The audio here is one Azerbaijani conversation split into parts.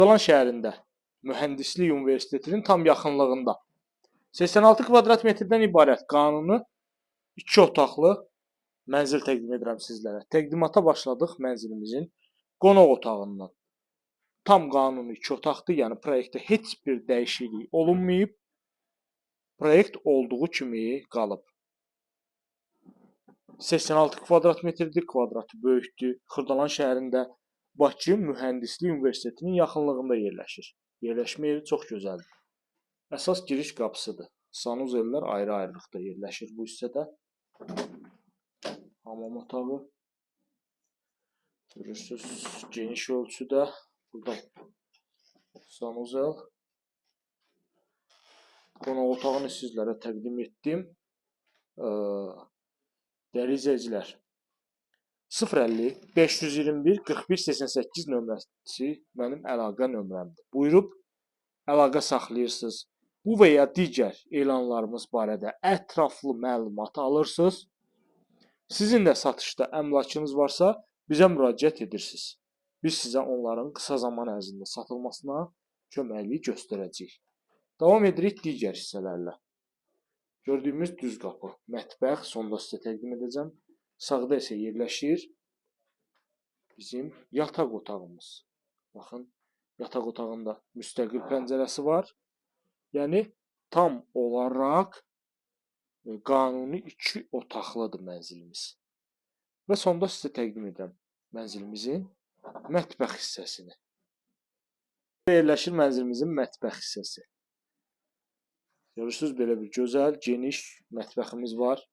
Xırdalan şəhərində Mühəndislik Universitetinin tam yaxınlığında 86 kvadrat metrdən ibarət qanuni 2 otaqlı mənzil təqdim edirəm sizlərə. Təqdimata başladıq mənzilimizin qonaq otağından. Tam qanuni 2 otaqdır, yəni proyektdə heç bir dəyişiklik olunmayıb. Proyekt olduğu kimi qalıb. 86 kvadrat metrdir, kvadratı böyükdür. Xırdalan şəhərində Bakı Mühəndislik Universitetinin yaxınlığında yerləşir. Yerləşmə yeri çox gözəldir. Əsas giriş qapısıdır. Sanuzellər ayrı-ayrılıqda yerləşir bu hissədə. Hamam otağı. Görürsünüz, geniş ölçüdə. Burada sanuzel. Qonaq otağını sizlərə təqdim etdim. Dəyərli izləyicilər, 050 521 41 88 nömrəsi mənim əlaqə nömrəmdir. Buyurub əlaqə saxlayırsınız. Bu və ya digər elanlarımız barədə ətraflı məlumat alırsınız. Sizin də satışda əmlakınız varsa, bizə müraciət edirsiniz. Biz sizə onların qısa zaman ərzində satılmasına köməklik göstərəcəyik. Davam edirik digər hissələrlə. Gördüyümüz düz qapı, mətbəx, sonda sizə təqdim edəcəm. Sağda isə yerləşir bizim yataq otağımız. Baxın, yataq otağında müstəqil pəncərəsi var. Yəni, tam olaraq qanuni 2 otaqlıdır mənzilimiz. Və sonda sizə təqdim edirəm mənzilimizin mətbəx hissəsini. Yerləşir mənzilimizin mətbəx hissəsi. Görürsünüz, belə bir gözəl, geniş mətbəximiz var.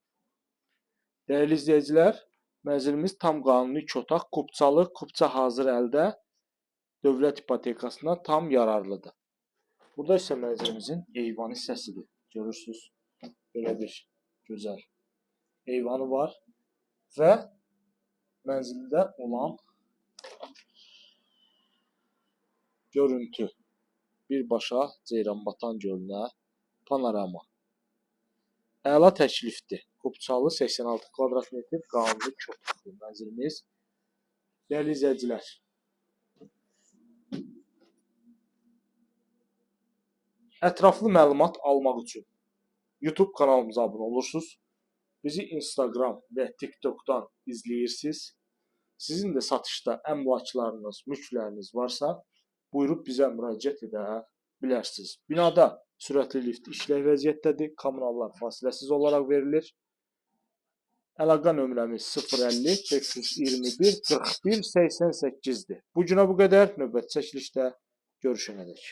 Dəyərli izləyicilər, mənzilimiz tam qanuni 2 otaq, kupçalı, kupça hazır əldə, dövlət ipotekasına tam yararlıdır. Burada isə mənzilimizin eyvan hissəsidir. Görürsünüz, belə bir gözəl eyvanı var və mənzildə olan görüntü birbaşa Ceyranbatan gölünə panorama. Əla təklifdir. Kupçalı 86 kvadrat metr qanuni 2 otaqlı mənzilimiz. Dəyərli izləyicilər, ətraflı məlumat almaq üçün YouTube kanalımıza abunə olursunuz. Bizi Instagram və TikTokdan izləyirsiniz. Sizin də satışda əmlaklarınız, mülkləriniz varsa, buyurub bizə müraciət edə bilərsiniz. Binada sürətli lift işlək vəziyyətdədir. Kommunallar fasiləsiz olaraq verilir. Əlaqə nömrəmiz 050 521 41 88-dir. Bu günə bu qədər. Növbəti çəkilişdə görüşənədək.